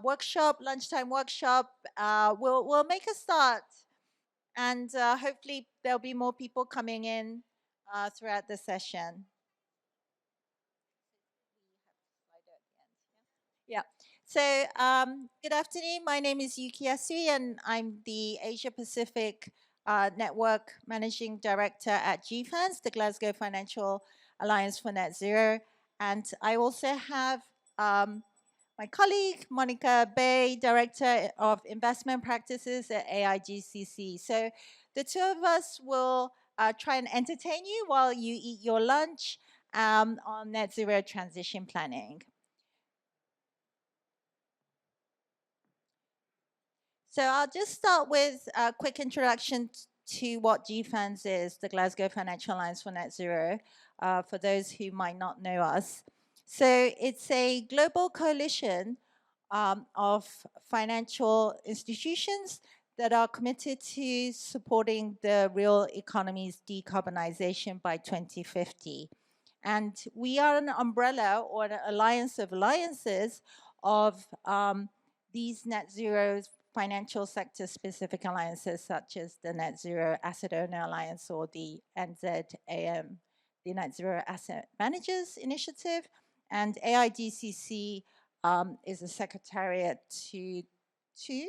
workshop, lunchtime workshop. We'll make a start, and hopefully there'll be more people coming in throughout the session. Yeah. So good afternoon. My name is Yuki Yasui, and I'm the Asia Pacific Network Managing Director at GFANZ, the Glasgow Financial Alliance for Net Zero. And I also have my colleague, Monica Bay, Director of Investment Practices at AIGCC. So the two of us will try and entertain you while you eat your lunch on net zero transition planning. So I'll just start with a quick introduction to what GFANZ is, the Glasgow Financial Alliance for Net Zero, for those who might not know us. So it's a global coalition of financial institutions that are committed to supporting the real economy's decarbonization by 2050. And we are an umbrella or an alliance of alliances of these net zero financial sector specific alliances, such as the Net Zero Asset Owner Alliance or the NZAM, the Net Zero Asset Managers Initiative, and AIGCC is a secretariat to two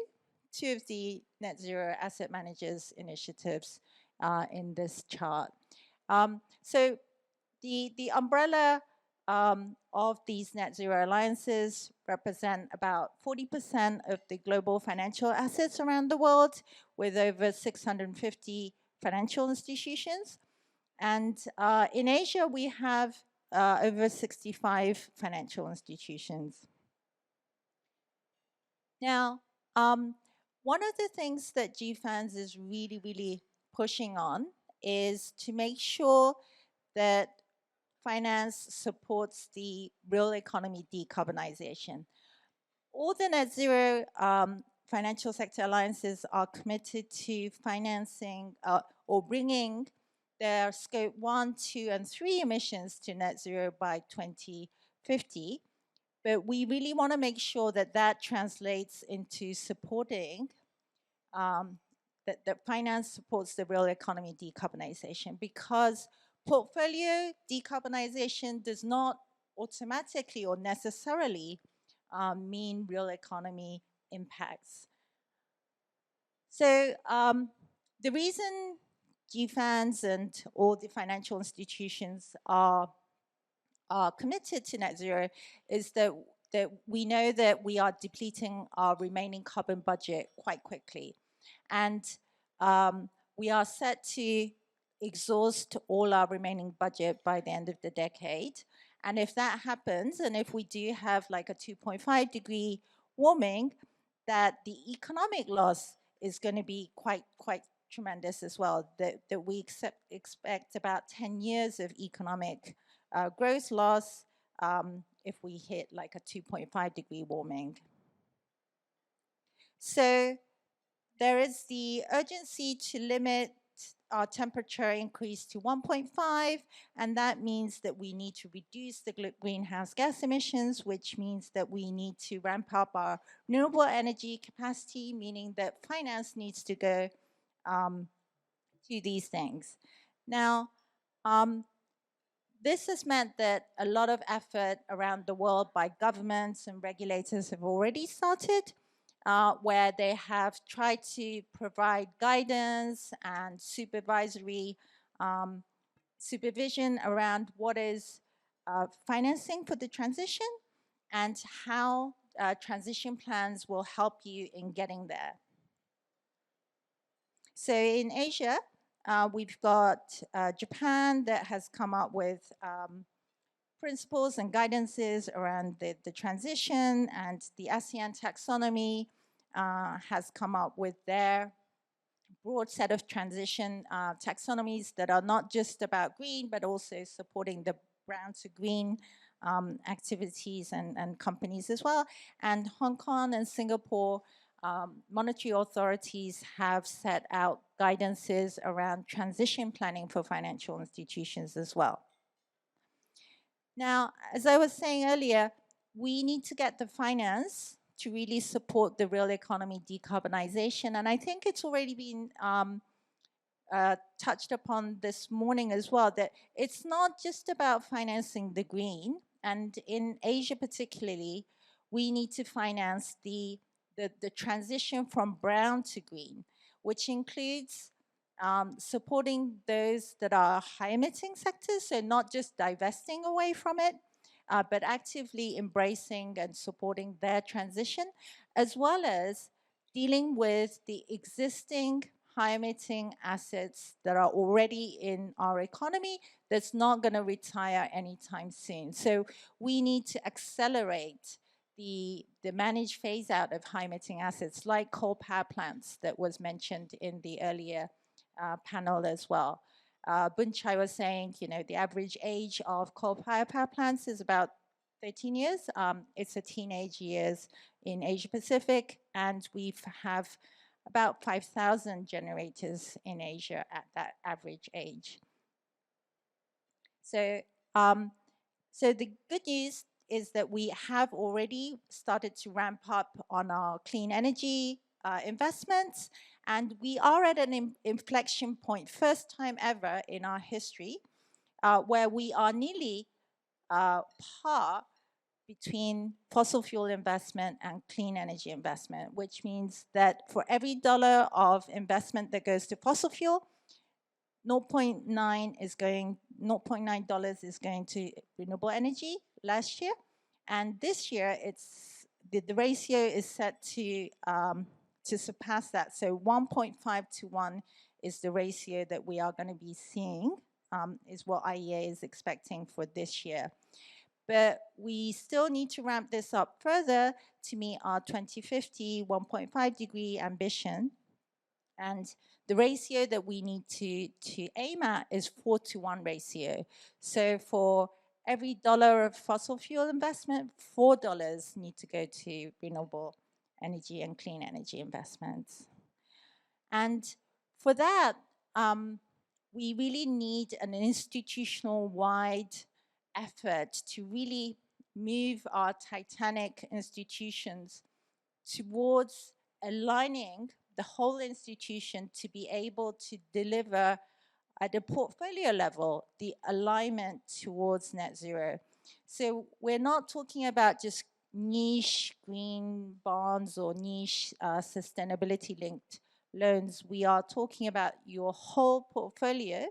of the Net Zero Asset Managers initiatives in this chart. So the umbrella of these net zero alliances represent about 40% of the global financial assets around the world, with over 650 financial institutions. And in Asia, we have over 65 financial institutions. Now, one of the things that GFANZ is really pushing on is to make sure that finance supports the real economy decarbonization. All the net zero financial sector alliances are committed to financing or bringing their scope 1, 2, and 3 emissions to net zero by 2050. But we really want to make sure that that translates into supporting that finance supports the real economy decarbonization, because portfolio decarbonization does not automatically or necessarily mean real economy impacts. So the reason GFANZ and all the financial institutions are committed to net zero is that we know that we are depleting our remaining carbon budget quite quickly. And we are set to exhaust all our remaining budget by the end of the decade. And if that happens, and if we do have like a 2.5 degree warming, that the economic loss is going to be quite tremendous as well, that we expect about 10 years of economic growth loss if we hit like a 2.5 degree warming. So there is the urgency to limit our temperature increase to 1.5, and that means that we need to reduce the greenhouse gas emissions, which means that we need to ramp up our renewable energy capacity, meaning that finance needs to go to these things. Now, this has meant that a lot of effort around the world by governments and regulators have already started, where they have tried to provide guidance and supervisory supervision around what is financing for the transition and how transition plans will help you in getting there. So in Asia, we've got Japan that has come up with principles and guidances around the transition, and the ASEAN taxonomy has come up with their broad set of transition taxonomies that are not just about green, but also supporting the brown to green activities and companies as well. And Hong Kong and Singapore monetary authorities have set out guidances around transition planning for financial institutions as well. Now, as I was saying earlier, we need to get the finance to really support the real economy decarbonization. And I think it's already been touched upon this morning as well, that it's not just about financing the green. And in Asia particularly, we need to finance the transition from brown to green, which includes supporting those that are high emitting sectors, so not just divesting away from it, but actively embracing and supporting their transition, as well as dealing with the existing high emitting assets that are already in our economy that's not going to retire anytime soon. So we need to accelerate the managed phase out of high emitting assets like coal power plants that was mentioned in the earlier panel as well. Bunchai was saying, you know, the average age of coal power plants is about 13 years. It's a teenage years in Asia Pacific, and we have about 5,000 generators in Asia at that average age. So, so the good news is that we have already started to ramp up on our clean energy investments, and we are at an inflection point, first time ever in our history, where we are nearly par between fossil fuel investment and clean energy investment, which means that for every dollar of investment that goes to fossil fuel, $0.9 is going to renewable energy last year, and this year it's the ratio is set to surpass that. So 1.5 to 1 is the ratio that we are going to be seeing, is what IEA is expecting for this year. But we still need to ramp this up further to meet our 2050 1.5 degree ambition. And the ratio that we need to aim at is 4 to 1 ratio. So for every dollar of fossil fuel investment, $4 need to go to renewable energy and clean energy investments. And for that, we really need an institutional-wide effort to really move our titanic institutions towards aligning the whole institution to be able to deliver at a portfolio level the alignment towards net zero. So we're not talking about just niche green bonds or niche sustainability linked loans. We are talking about your whole portfolio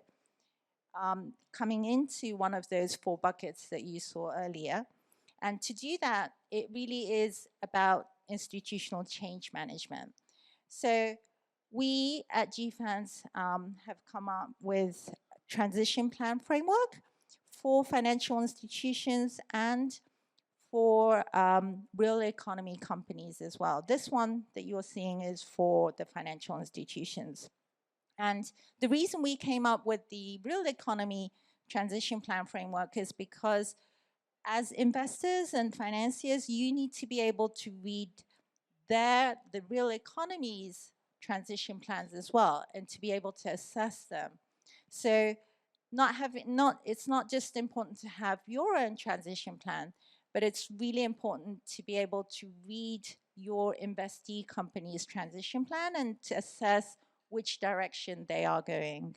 coming into one of those 4 buckets that you saw earlier. And to do that, it really is about institutional change management. So we at GFANZ have come up with a transition plan framework for financial institutions and for real economy companies as well. This one that you're seeing is for the financial institutions. And the reason we came up with the real economy transition plan framework is because as investors and financiers, you need to be able to read the real economy's transition plans as well, and to be able to assess them. So it's not just important to have your own transition plan, but it's really important to be able to read your investee company's transition plan and to assess which direction they are going.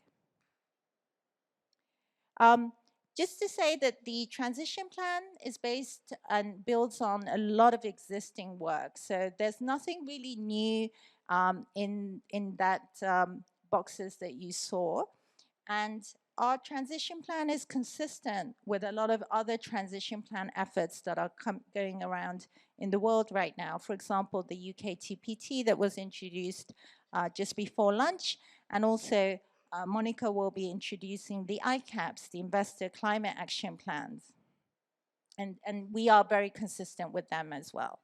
Just to say that the transition plan is based and builds on a lot of existing work. So there's nothing really new in that boxes that you saw. And our transition plan is consistent with a lot of other transition plan efforts that are going around in the world right now. For example, the UK TPT that was introduced just before lunch, and also Monica will be introducing the ICAPs, the Investor Climate Action Plans. And we are very consistent with them as well.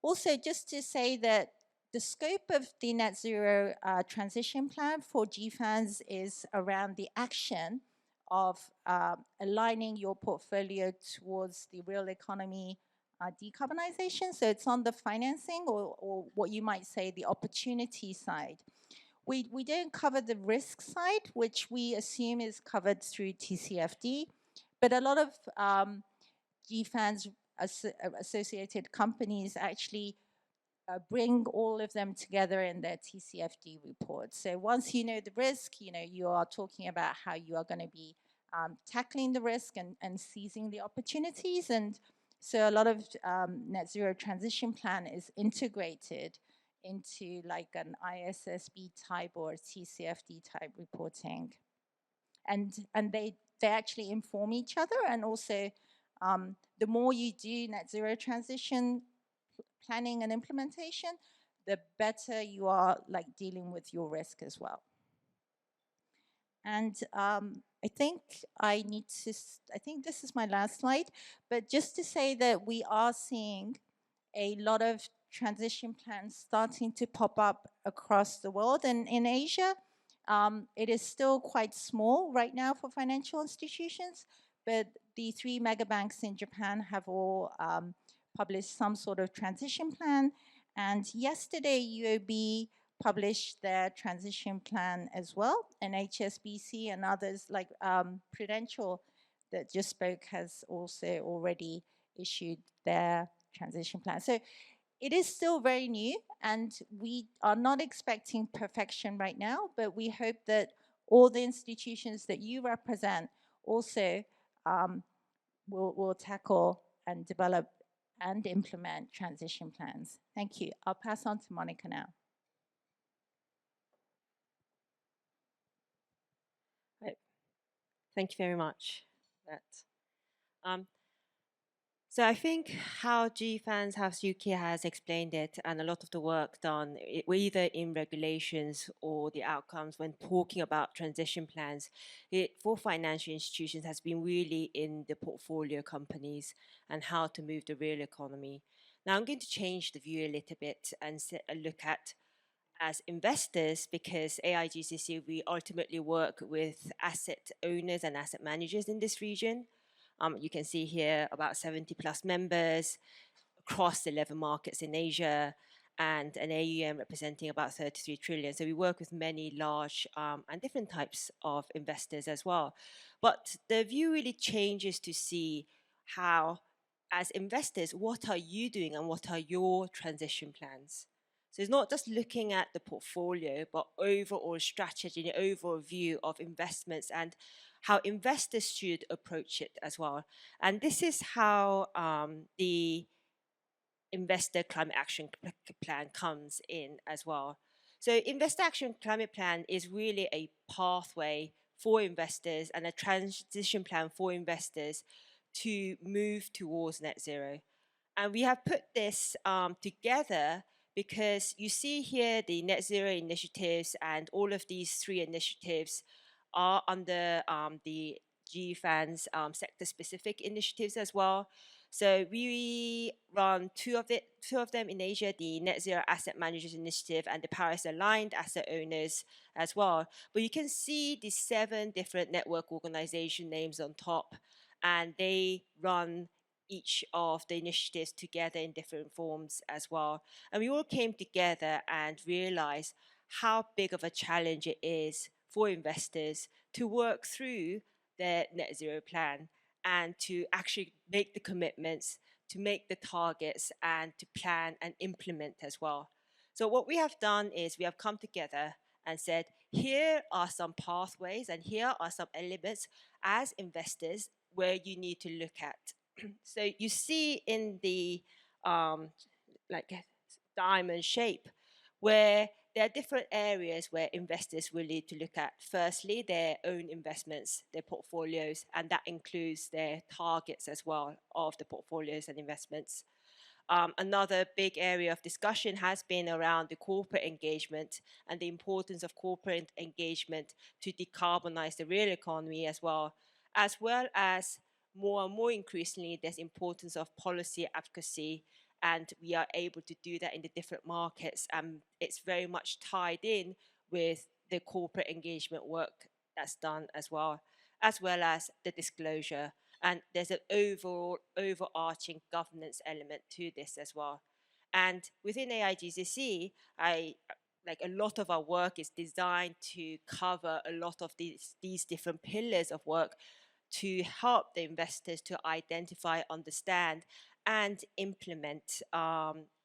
Also, just to say that the scope of the net zero transition plan for GFANZ is around the action of aligning your portfolio towards the real economy decarbonization. So it's on the financing or what you might say the opportunity side. We don't cover the risk side, which we assume is covered through TCFD, but a lot of GFANZ associated companies actually bring all of them together in their TCFD report. So once you know the risk, you are talking about how you are going to be tackling the risk and seizing the opportunities. And so a lot of net zero transition plan is integrated into like an ISSB type or TCFD type reporting. And they actually inform each other. And also the more you do net zero transition planning and implementation, the better you are like dealing with your risk as well. And I think this is my last slide, but just to say that we are seeing a lot of transition plans starting to pop up across the world. And in Asia, it is still quite small right now for financial institutions, but the 3 mega banks in Japan have all published some sort of transition plan. And yesterday, UOB published their transition plan as well, and HSBC and others like Prudential that just spoke has also already issued their transition plan. So it is still very new, and we are not expecting perfection right now, but we hope that all the institutions that you represent also will tackle and develop and implement transition plans. Thank you. I'll pass on to Monica now. Right. Thank you very much. So I think how GFANZ, how Yuki has explained it, and a lot of the work done, either in regulations or the outcomes when talking about transition plans, for financial institutions has been really in the portfolio companies and how to move the real economy. Now I'm going to change the view a little bit and look at as investors, because AIGCC, we ultimately work with asset owners and asset managers in this region. You can see here about 70 plus members across 11 markets in Asia and an AUM representing about 33 trillion. So we work with many large and different types of investors as well. But the view really changes to see how, as investors, what are you doing and what are your transition plans? So it's not just looking at the portfolio, but overall strategy, an overall view of investments and how investors should approach it as well. And this is how the Investor Climate Action Plan comes in as well. So Investor Action Climate Plan is really a pathway for investors and a transition plan for investors to move towards net zero. And we have put this together because you see here the net zero initiatives, and all of these 3 initiatives are under the GFANZ sector-specific initiatives as well. So we run two of them in Asia, the Net Zero Asset Managers Initiative and the Paris-aligned asset owners as well. But you can see the 7 different network organization names on top, and they run each of the initiatives together in different forms as well. And we all came together and realized how big of a challenge it is for investors to work through their net zero plan and to actually make the commitments, to make the targets, and to plan and implement as well. So what we have done is we have come together and said, here are some pathways and here are some elements as investors where you need to look at. So you see in the like diamond shape where there are different areas where investors will need to look at. Firstly, their own investments, their portfolios, and that includes their targets as well of the portfolios and investments. Another big area of discussion has been around the corporate engagement and the importance of corporate engagement to decarbonize the real economy as well as more and more increasingly, there's importance of policy advocacy, and we are able to do that in the different markets. It's very much tied in with the corporate engagement work that's done as well as the disclosure. And there's an overall overarching governance element to this as well. And within AIGCC, like a lot of our work is designed to cover a lot of these different pillars of work to help the investors to identify, understand, and implement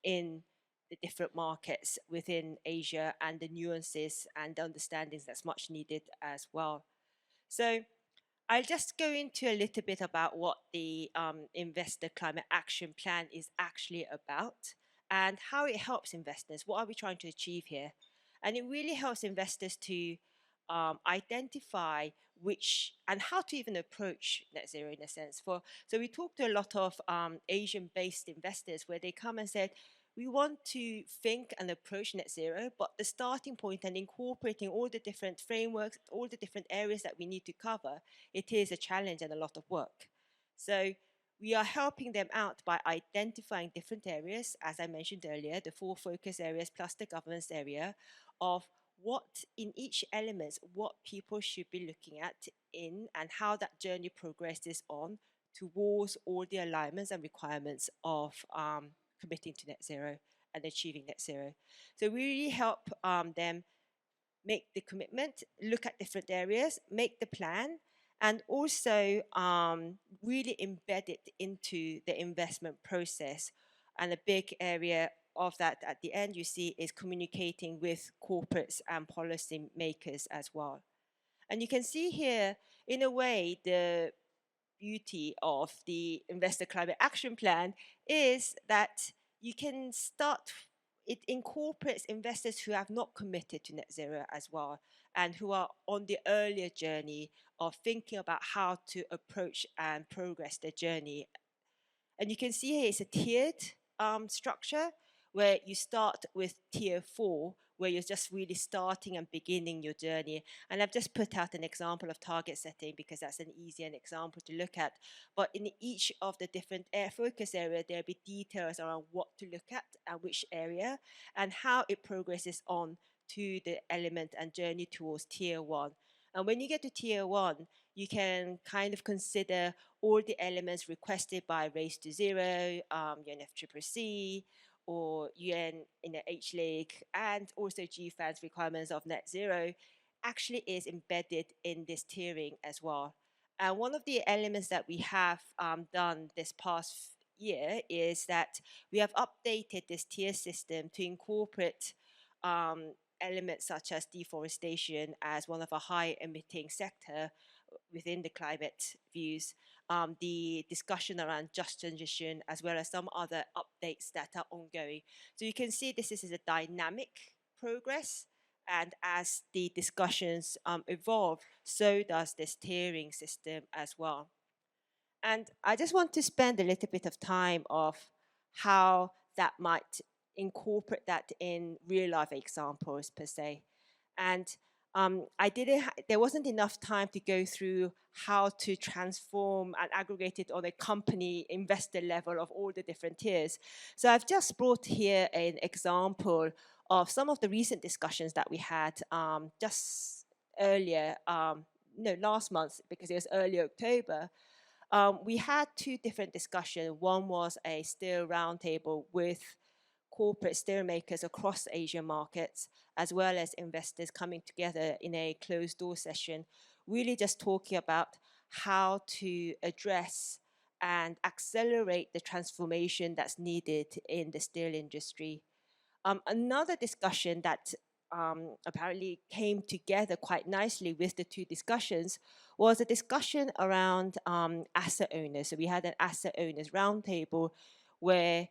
in the different markets within Asia, and the nuances and the understandings that's much needed as well. So I'll just go into a little bit about what the Investor Climate Action Plan is actually about and how it helps investors. What are we trying to achieve here? And it really helps investors to identify which and how to even approach net zero in a sense. So we talked to a lot of Asian-based investors where they come and said, we want to think and approach net zero, but the starting point and incorporating all the different frameworks, all the different areas that we need to cover, it is a challenge and a lot of work. So we are helping them out by identifying different areas, as I mentioned earlier, the 4 focus areas plus the governance area, of what in each element, what people should be looking at in and how that journey progresses on towards all the alignments and requirements of committing to net zero and achieving net zero. So we really help them make the commitment, look at different areas, make the plan, and also really embed it into the investment process. And a big area of that at the end you see is communicating with corporates and policy makers as well. And you can see here, in a way, the beauty of the Investor Climate Action Plan is that you can start, it incorporates investors who have not committed to net zero as well, and who are on the earlier journey of thinking about how to approach and progress their journey. And you can see here it's a tiered structure where you start with tier 4, where you're just really starting and beginning your journey. And I've just put out an example of target setting because that's an easier example to look at. But in each of the different focus areas, there'll be details around what to look at and which area and how it progresses on to the element and journey towards tier 1. And when you get to tier 1, you can kind of consider all the elements requested by Race to Zero, UNFCCC, or UN in the H-League, and also GFANZ requirements of net zero actually is embedded in this tiering as well. And one of the elements that we have done this past year is that we have updated this tier system to incorporate elements such as deforestation as one of a high emitting sector within the climate views, the discussion around just transition, as well as some other updates that are ongoing. So you can see this is a dynamic progress, and as the discussions evolve, so does this tiering system as well. And I just want to spend a little bit of time of how that might incorporate that in real life examples per se. And there wasn't enough time to go through how to transform and aggregate it on a company investor level of all the different tiers. So I've just brought here an example of some of the recent discussions that we had just earlier, last month, because it was early October. We had 2 different discussions. One was a steel roundtable with corporate steermakers across Asian markets, as well as investors coming together in a closed door session, really just talking about how to address and accelerate the transformation that's needed in the steel industry. Another discussion that apparently came together quite nicely with the 2 discussions was a discussion around asset owners. So we had an asset owners roundtable where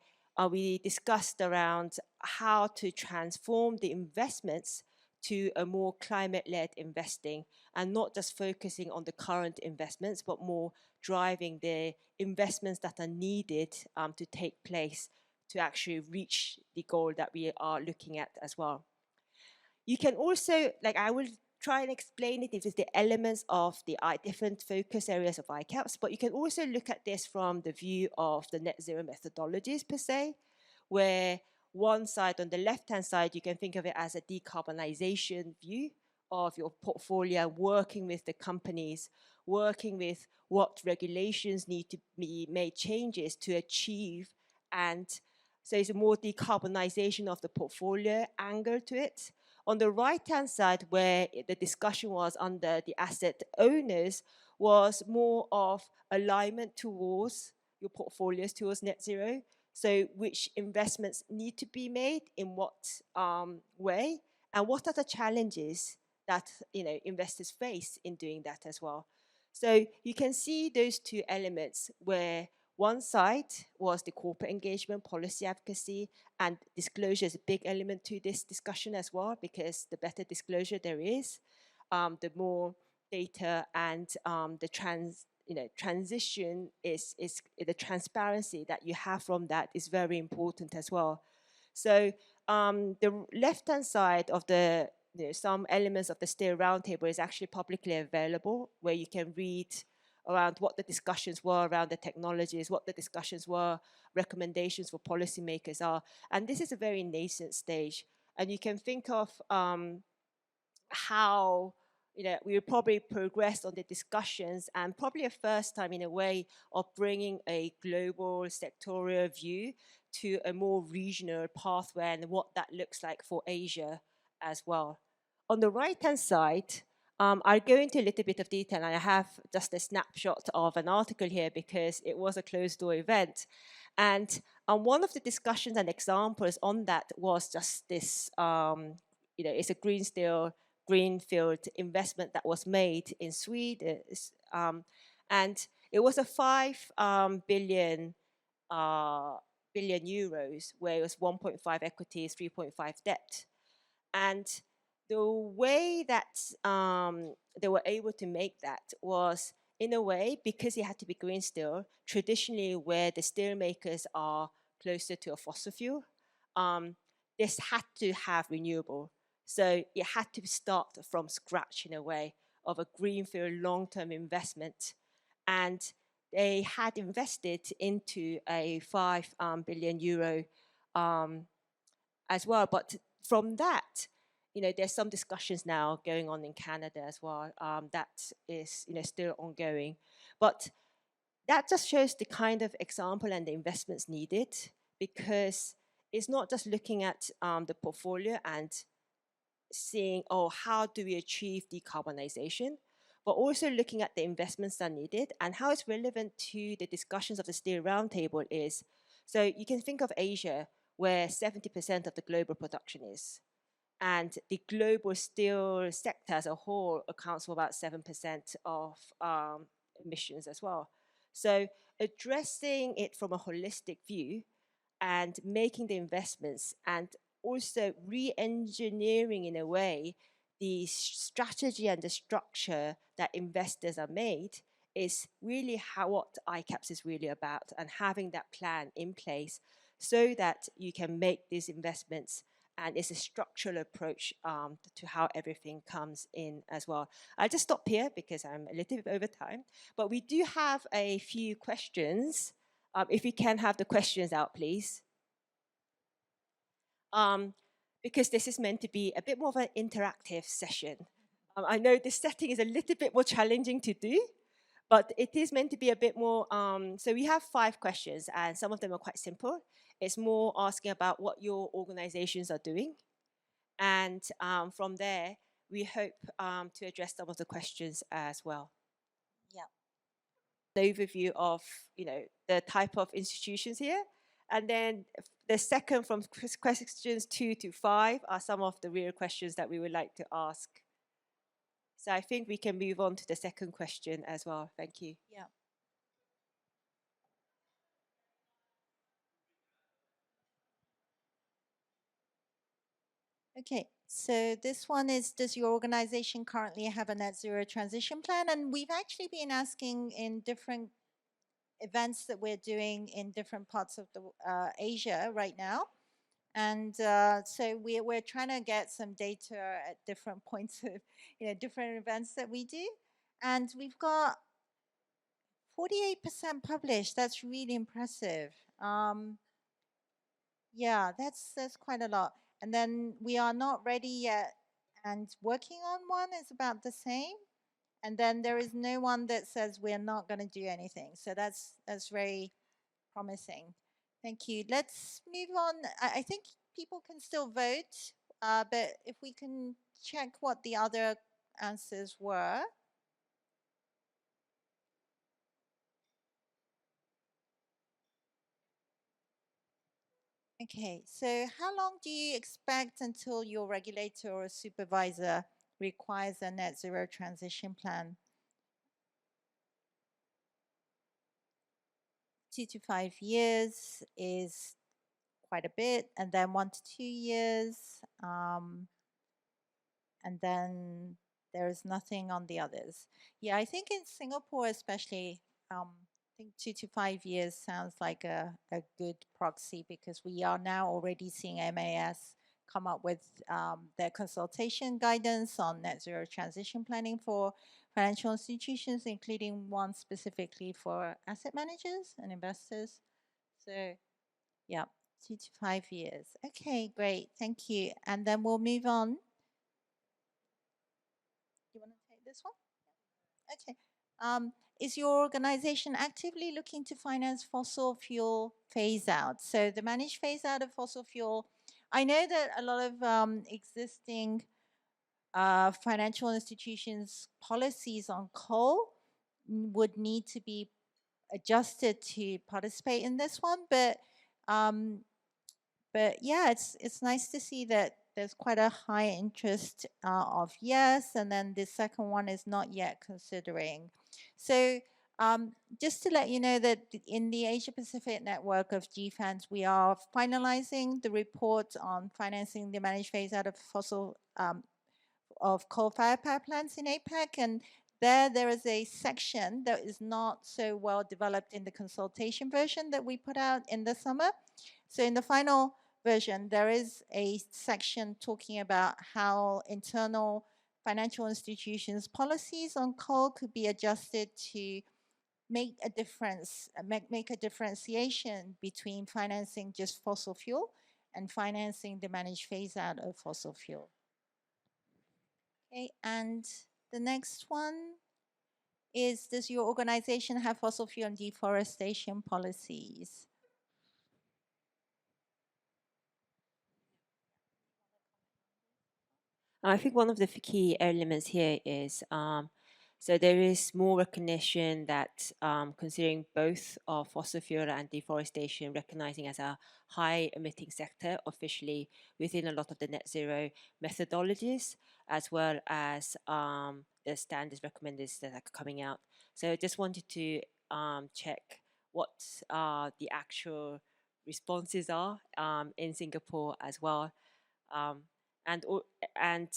we discussed around how to transform the investments to a more climate-led investing, and not just focusing on the current investments, but more driving the investments that are needed to take place to actually reach the goal that we are looking at as well. You can also, I will try and explain it with the elements of the different focus areas of ICAPs, but you can also look at this from the view of the net zero methodologies per se, where one side, on the left-hand side, you can think of it as a decarbonization view of your portfolio, working with the companies, working with what regulations need to be made changes to achieve. And so it's a more decarbonization of the portfolio angle to it. On the right-hand side, where the discussion was under the asset owners, was more of alignment towards your portfolios towards net zero. So which investments need to be made in what way, and what are the challenges that investors face in doing that as well. So you can see those two elements where one side was the corporate engagement, policy advocacy, and disclosure is a big element to this discussion as well, because the better disclosure there is, the more data and the transition is the transparency that you have from that is very important as well. So the left-hand side of the some elements of the Steer Roundtable is actually publicly available, where you can read around what the discussions were around the technologies, what the discussions were, recommendations for policymakers are. And this is a very nascent stage. And you can think of how we will probably progress on the discussions, and probably a first time in a way of bringing a global sectorial view to a more regional pathway and what that looks like for Asia as well. On the right-hand side, I'll go into a little bit of detail, and I have just a snapshot of an article here because it was a closed-door event. And one of the discussions and examples on that was just this, it's a greenfield investment that was made in Sweden, and it was a 5 billion euros, where it was 1.5 equities, 3.5 debt. And the way that they were able to make that was, in a way, because it had to be green steel, traditionally where the steel makers are closer to a fossil fuel, this had to have renewable. So it had to start from scratch in a way of a greenfield long-term investment. And they had invested into a 5 billion euro as well. But from that, there's some discussions now going on in Canada as well. That is, still ongoing. But that just shows the kind of example and the investments needed, because it's not just looking at the portfolio and seeing, how do we achieve decarbonization, but also looking at the investments that are needed and how it's relevant to the discussions of the Steel Roundtable is. So you can think of Asia, where 70% of the global production is. And the global steel sector as a whole accounts for about 7% of emissions as well. So addressing it from a holistic view and making the investments, and also re-engineering in a way the strategy and the structure that investors are made, is really what ICAPS is really about, and having that plan in place so that you can make these investments. And it's a structural approach to how everything comes in as well. I'll just stop here because I'm a little bit over time, but we do have a few questions. If we can have the questions out, please. Because this is meant to be a bit more of an interactive session. I know this setting is a little bit more challenging to do, but it is meant to be a bit more, so we have 5 questions, and some of them are quite simple. It's more asking about what your organizations are doing. And from there, we hope to address some of the questions as well. Yeah. The overview of, the type of institutions here. And then the second, from questions 2 to 5, are some of the real questions that we would like to ask. So I think we can move on to the second question as well. Thank you. Yeah. Okay, so this one is, does your organization currently have a net zero transition plan? And we've actually been asking in different events that we're doing in different parts of the Asia right now. And so we're trying to get some data at different points of, different events that we do. And we've got 48% published. That's really impressive. Yeah, that's quite a lot. And then we are not ready yet, and working on one is about the same. And then there is no one that says we're not going to do anything. So that's very promising. Thank you. Let's move on. I think people can still vote, but if we can check what the other answers were. Okay, so how long do you expect until your regulator or supervisor requires a net zero transition plan? 2 to 5 years is quite a bit, and then 1 to 2 years, and then there's nothing on the others. Yeah, I think in Singapore especially, I think 2 to 5 years sounds like a good proxy, because we are now already seeing MAS come up with their consultation guidance on net zero transition planning for financial institutions, including one specifically for asset managers and investors. So yeah, 2 to 5 years. Okay, great. Thank you. And then we'll move on. You want to take this one? Okay. Is your organization actively looking to finance fossil fuel phase out? So the managed phase out of fossil fuel, I know that a lot of existing financial institutions' policies on coal would need to be adjusted to participate in this one, but yeah, it's nice to see that there's quite a high interest of yes, and then the second one is not yet considering. So just to let you know that in the Asia Pacific network of GFANZ, we are finalizing the report on financing the managed phase out of fossil of coal-fired power plants in APAC, and there is a section that is not so well developed in the consultation version that we put out in the summer. So in the final version, there is a section talking about how internal financial institutions' policies on coal could be adjusted to make a difference, make a differentiation between financing just fossil fuel and financing the managed phase out of fossil fuel. Okay, and the next one is, does your organization have fossil fuel and deforestation policies? I think one of the key elements here is so there is more recognition that considering both fossil fuel and deforestation, recognizing as a high emitting sector officially within a lot of the net zero methodologies, as well as the standards recommenders that are coming out. So I just wanted to check what the actual responses are in Singapore as well. And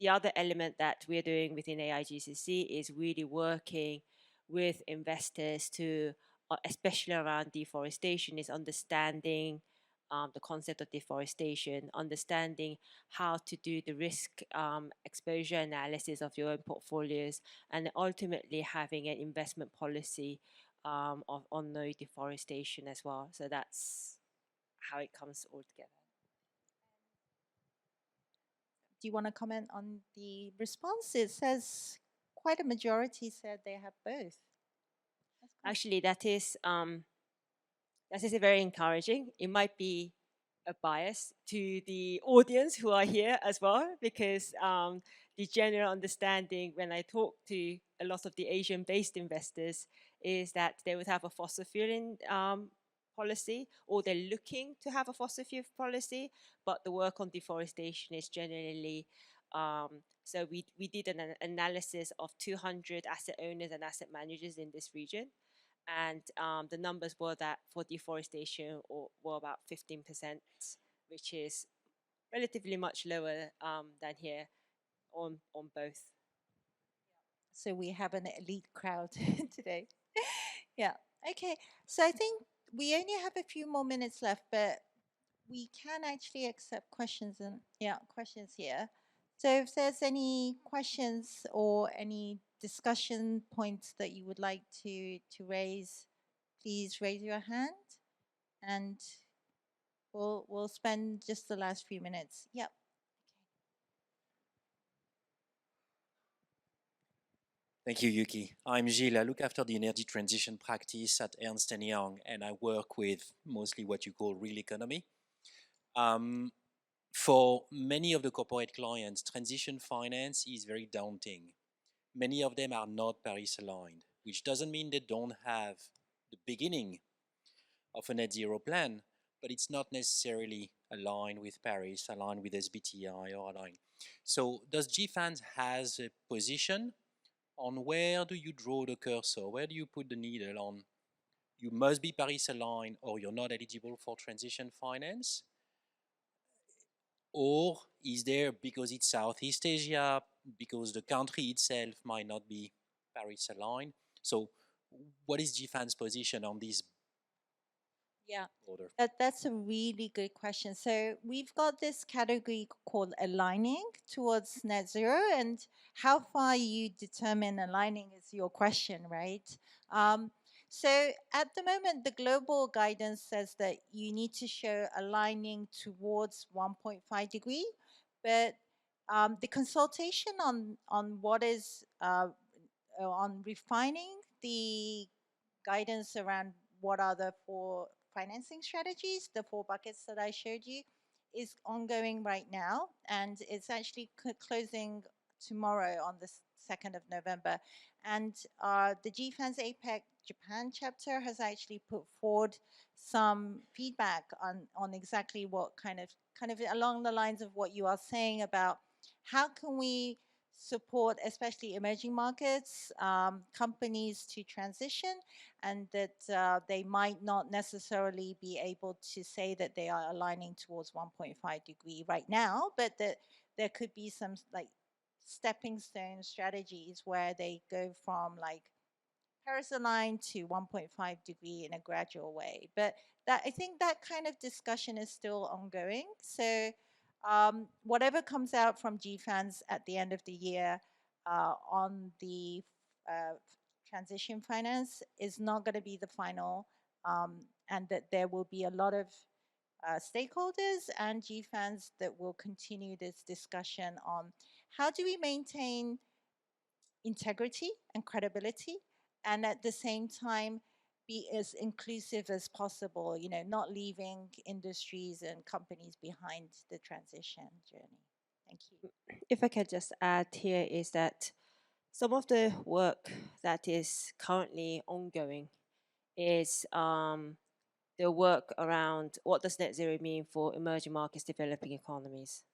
the other element that we're doing within AIGCC is really working with investors to, especially around deforestation, is understanding the concept of deforestation, understanding how to do the risk exposure analysis of your own portfolios, and ultimately having an investment policy on no deforestation as well. So that's how it comes all together. Do you want to comment on the response? It says quite a majority said they have both. Actually, that is very encouraging. It might be a bias to the audience who are here as well, because the general understanding when I talk to a lot of the Asian-based investors is that they would have a fossil fueling policy, or they're looking to have a fossil fuel policy, but the work on deforestation is generally so we did an analysis of 200 asset owners and asset managers in this region, and the numbers were that for deforestation were about 15%, which is relatively much lower than here on both. So we have an elite crowd today. Yeah. Okay. So I think we only have a few more minutes left, but we can actually accept questions questions here. So if there's any questions or any discussion points that you would like to raise, please raise your hand, and we'll spend just the last few minutes. Yep. Thank you, Yuki. I'm Gilles. I look after the energy transition practice at Ernst & Young, and I work with mostly what you call real economy. For many of the corporate clients, transition finance is very daunting. Many of them are not Paris aligned, which doesn't mean they don't have the beginning of a net zero plan, but it's not necessarily aligned with Paris, aligned with SBTI or aligned. So does GFANZ has a position on where do you draw the cursor? Where do you put the needle on you must be Paris aligned or you're not eligible for transition finance? Or is there, because it's Southeast Asia, because the country itself might not be Paris aligned? So what is GFAN's position on this Yeah, order? that's a really good question. So we've got this category called aligning towards net zero, and how far you determine aligning is your question, right? So at the moment, the global guidance says that you need to show aligning towards 1.5 degree, but the consultation on what is on refining the guidance around what are the four financing strategies, the four buckets that I showed you, is ongoing right now, and it's actually closing tomorrow on the 2nd of November. And the GFANZ APEC Japan chapter has actually put forward some feedback on exactly what kind of along the lines of what you are saying about how can we support especially emerging markets companies to transition, and that they might not necessarily be able to say that they are aligning towards 1.5 degree right now, but that there could be some like stepping stone strategies where they go from like Paris aligned to 1.5 degree in a gradual way. But that, I think that kind of discussion is still ongoing. So whatever comes out from GFANZ at the end of the year on the transition finance is not going to be the final, and that there will be a lot of stakeholders and GFANZ that will continue this discussion on how do we maintain integrity and credibility, and at the same time be as inclusive as possible, you know, not leaving industries and companies behind the transition journey. Thank you. If I can just add here is that some of the work that is currently ongoing is the work around what does net zero mean for emerging markets, developing economies.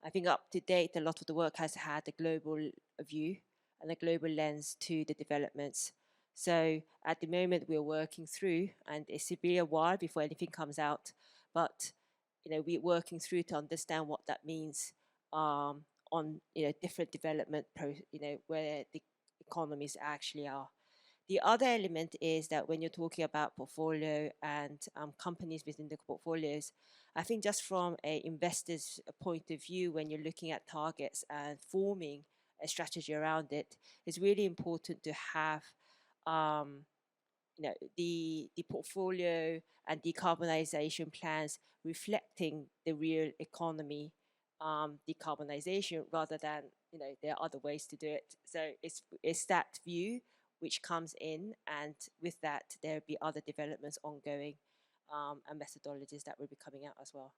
I think up to date, a lot of the work has had a global view and a global lens to the developments. So at the moment, we're working through, and it's will be a while before anything comes out, but we're working through to understand what that means on different development where the economies actually are. The other element is that when you're talking about portfolio and companies within the portfolios, I think just from an investor's point of view, when you're looking at targets and forming a strategy around it, it's really important to have the portfolio and decarbonization plans reflecting the real economy decarbonization, rather than there are other ways to do it. So it's that view which comes in, and with that there'll be other developments ongoing and methodologies that will be coming out as well.